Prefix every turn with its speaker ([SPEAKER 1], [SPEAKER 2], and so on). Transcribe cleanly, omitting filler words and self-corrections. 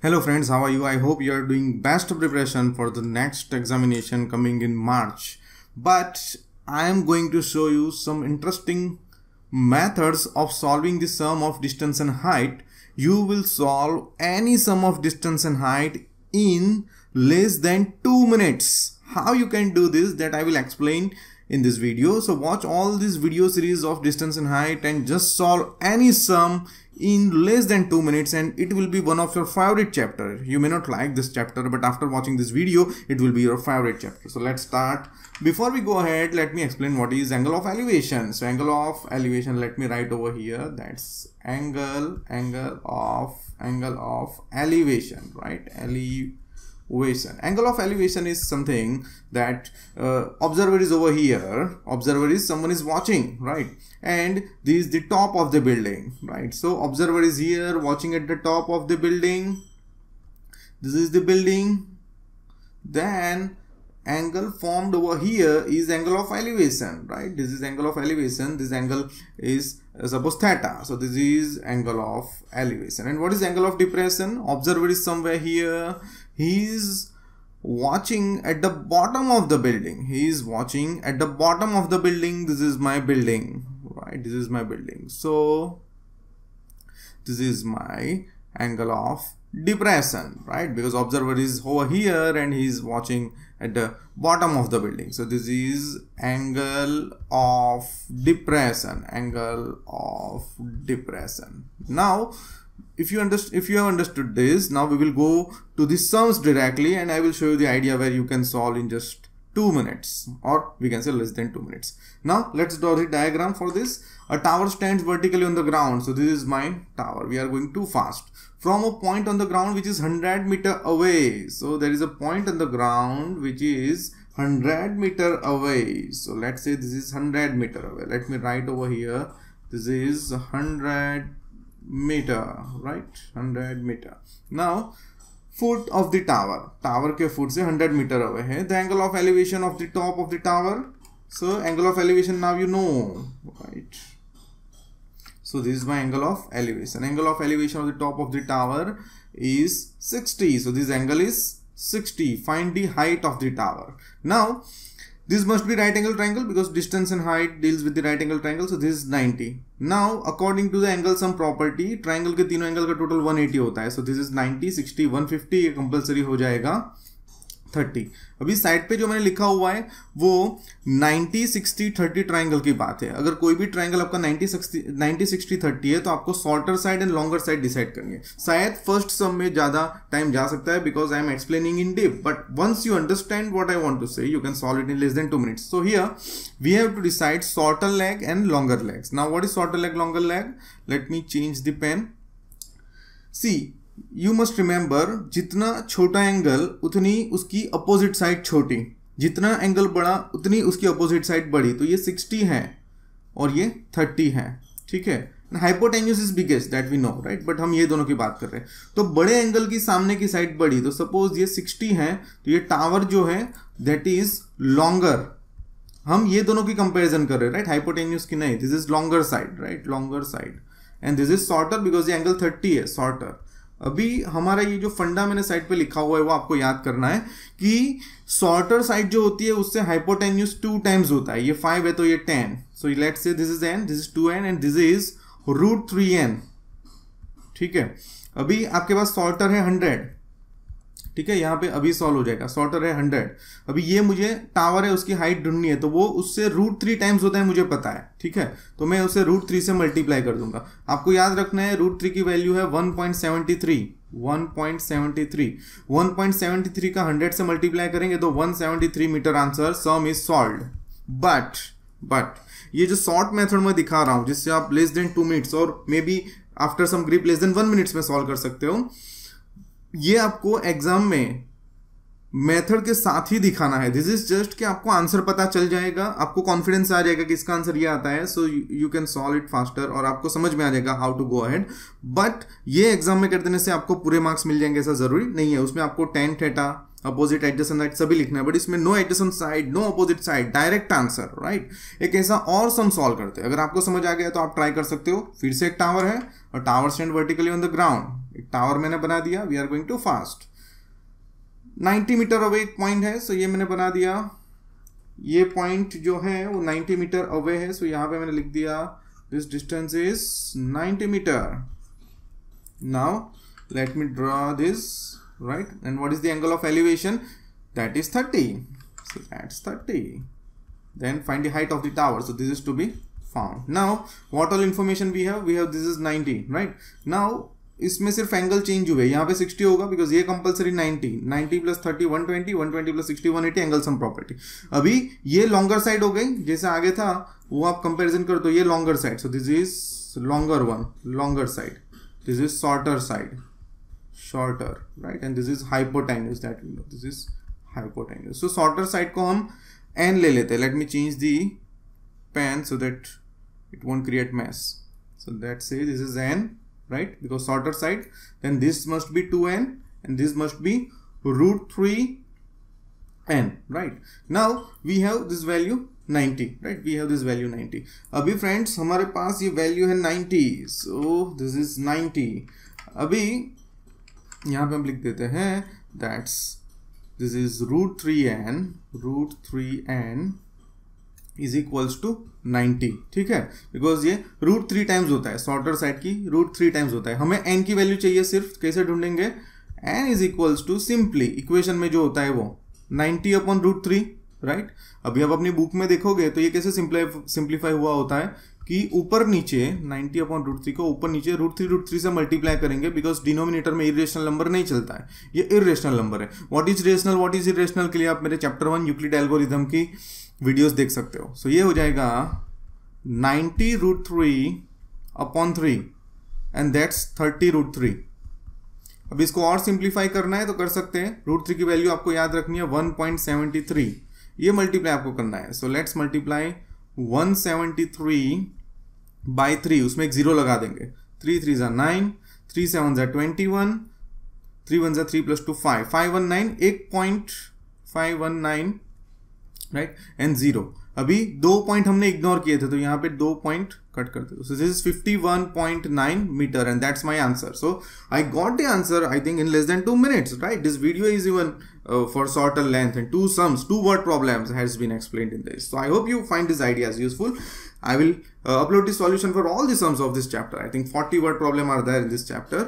[SPEAKER 1] Hello friends, how are you? I hope you are doing best preparation for the next examination coming in March. But I am going to show you some interesting methods of solving the sum of distance and height. You will solve any sum of distance and height in less than 2 minutes. How you can do this, that I will explain in this video. So watch all this video series of distance and height and just solve any sum in less than 2 minutes, and it will be one of your favorite chapter. You may not like this chapter, but after watching this video it will be your favorite chapter. So let's start. Before we go ahead, let me explain what is angle of elevation. So angle of elevation, let me write over here, that's angle of elevation, right? Elevation. Angle of elevation is something that observer is over here, observer is someone is watching, right? And this is the top of the building, right? So observer is here watching at the top of the building. This is the building. Then angle formed over here is angle of elevation, right? This is angle of elevation. This angle is suppose theta. So this is angle of elevation. And what is angle of depression? Observer is somewhere here. He is watching at the bottom of the building. He is watching at the bottom of the building. This is my building, right? This is my building. So this is my angle of depression, right? Because observer is over here and he is watching at the bottom of the building. So this is angle of depression, angle of depression. Now if you have understood this, now we will go to the sums directly, and I will show you the idea where you can solve in just 2 minutes, or we can say less than 2 minutes. Now let's draw the diagram for this. A tower stands vertically on the ground. So this is my tower. We are going too fast. From a point on the ground which is 100 meter away. So there is a point on the ground which is 100 meter away. So let's say this is 100 meter away. Let me write over here. This is 100 meter, right? 100 meter. Now foot of the tower, tower के foot से 100 meter away है. The angle of elevation of the top of the tower. So angle of elevation now you know, right? So this is my angle of elevation. Angle of elevation of the top of the tower is 60. So this angle is 60. Find the height of the tower. Now this must be right angle triangle because distance and height deals with the right angle triangle. So this is 90. Now according to the angle sum property, triangle के तीनों angle का total 180 होता है. So this is 90, 60, 150. ये compulsory हो जाएगा 30. अभी side पे जो मैंने लिखा हुआ है वो 90, 60, 30 ट्राइंगल की बात है. अगर कोई भी ट्राइंगल आपका 90, 60, 30 है तो आपको shorter side and longer side decide करनी है. शायद फर्स्ट सम में ज्यादा टाइम जा सकता है because I am explaining in deep, but once you understand what I want to say you can solve it in less than 2 minutes. So here we have to decide shorter leg and longer legs. Now what is shorter leg, longer leg? Let me change the pen. See you must remember, जितना छोटा angle उतनी उसकी opposite side छोटी, जितना angle बड़ा उतनी उसकी opposite side बड़ी. तो ये 60 है और ये 30 है, ठीक है. Hypotenuse is biggest, that we know, right. But हम ये दोनों की बात कर रहे हैं. तो बड़े एंगल की सामने की साइड बड़ी. तो सपोज ये 60 है तो ये टावर जो है दैट इज लॉन्गर. हम ये दोनों की कंपेरिजन कर रहे हैं, राइट. हाइपोटेन्यूज की नहीं. This is longer side, right, longer side. And this is shorter because ये एंगल 30 है, शॉर्टर. अभी हमारा ये जो फंडा मैंने साइड पे लिखा हुआ है वो आपको याद करना है कि शॉर्टर साइड जो होती है उससे हाइपोटेन्यूज 2 टाइम्स होता है. ये 5 है तो ये 10. So let's say this is n, this is 2n and this is √3n, ठीक है. अभी आपके पास शॉर्टर है 100, ठीक है. यहाँ पे अभी सॉल्व हो जाएगा. शॉर्टर है 100. अभी ये मुझे टावर है उसकी हाइट ढूंढनी है तो वो उससे √3 टाइम्स होता है, मुझे पता है, ठीक है. तो मैं उसे √3 से मल्टीप्लाई कर दूंगा. आपको याद रखना है √3 की वैल्यू है 1.73. 1.73 का 100 से मल्टीप्लाई करेंगे तो 173 meter. Answer, sum is solved. But ये जो शॉर्ट मेथड में दिखा रहा हूं जिससे आप लेस देन 2 मिनट्स और maybe after some grip less than 1 minutes में सॉल्व कर सकते हो, ये आपको एग्जाम में मेथड के साथ ही दिखाना है. दिस इज जस्ट कि आपको आंसर पता चल जाएगा, आपको कॉन्फिडेंस आ जाएगा कि इसका आंसर ये आता है. So you can solve it faster और आपको समझ में आ जाएगा how to go ahead. But ये एग्जाम में कर देने से आपको पूरे मार्क्स मिल जाएंगे ऐसा जरूरी नहीं है. उसमें आपको tan theta, opposite adjacent side सभी लिखना है, बट इसमें no adjacent side, no opposite side, direct answer, right. एक ऐसा और सम सॉल्व करते हैं. अगर आपको समझ आ गया तो आप ट्राई कर सकते हो. फिर से एक टावर है और tower stand vertically on the ground. एक टावर मैंने बना दिया, we are going to fast. 90 meter away एक पॉइंट है, सो ये मैंने बना दिया। ये पॉइंट जो है वो 90 मीटर अवे है, सो यहाँ पे मैंने लिख दिया this distance is 90 meter. Now let me draw this, right, and what is the angle of elevation? That is 30, so that's 30. Then find the height of the tower, so this is to be found. Now what all information we have? We have this is 90, right? Now इसमें सिर्फ angle change हुए, यहाँ पे 60 होगा because ये compulsory 90 plus 30 120, 120 plus 60 180, angle sum property. अभी ये longer side हो गई, जैसे आगे था वो आप कंपैरिजन करो तो ये longer side, so this is longer one, longer side, this is shorter side, shorter, right, and this is hypotenuse, that we know, this is hypotenuse. So shorter side को हम n ले लेते हैं। Let me change the pen so that it won't create mess, so that say this is n, right, because shorter side, then this must be 2n and this must be root 3n, right? Now we have this value 90, right? We have this value 90. अभी friends हमारे पास ये value है 90, so this is 90. अभी यहाँ पे हम लिख देते हैं that's this is root 3n is equals to 90, ठीक है, बिकॉज ये रूट 3 टाइम्स होता है, शॉर्टर साइड की रूट 3 टाइम्स होता है। हमें n की वैल्यू चाहिए सिर्फ, कैसे ढूंढेंगे? n is equals to simply equation में जो होता है वो 90 अपॉन रूट 3, राइट। अभी आप अपनी बुक में देखोगे तो ये कैसे सिंप्लीफाई हुआ होता है कि ऊपर नीचे 90 अपॉन रूट 3 को ऊपर नीचे रूट 3 से मल्टीप्लाई करेंगे, बिकॉज डिनोमिनेटर में इरेशनल नंबर नहीं चलता है, ये इरेशनल नंबर है। What is rational, what is irrational के लिए आप मेरे चैप्टर 1 यूक्लिड एल्गोरिथम की वीडियोस देख सकते हो। सो ये हो जाएगा 90 root 3 upon 3 and that's 30 root 3। अब इसको और सिंप्लीफाई करना है तो कर सकते हैं। रूट 3 की वैल्यू आपको याद रखनी है 1.73, ये मल्टीप्लाई आपको करना है। सो लेट्स मल्टीप्लाई 173 बाई 3, उसमें एक 0 लगा देंगे, 3 3 ज़ा 9, 3 7 ज़ा 21, 3 1 ज़ा 3 प्लस 2 5, 519, 1.519, राइट, एंड 0। अभी 2 पॉइंट हमने इग्नोर किए थे तो यहाँ पे 2 पॉइंट कट करते, so this is 51.9 meter and that's my answer. So I got the answer I think in less than 2 minutes, राइट। This video is even for shorter length and 2 word problems has been explained in this. So I hope you find these ideas useful. I will upload the solution for all the sums of this chapter. I think 40 word problem are there in this chapter.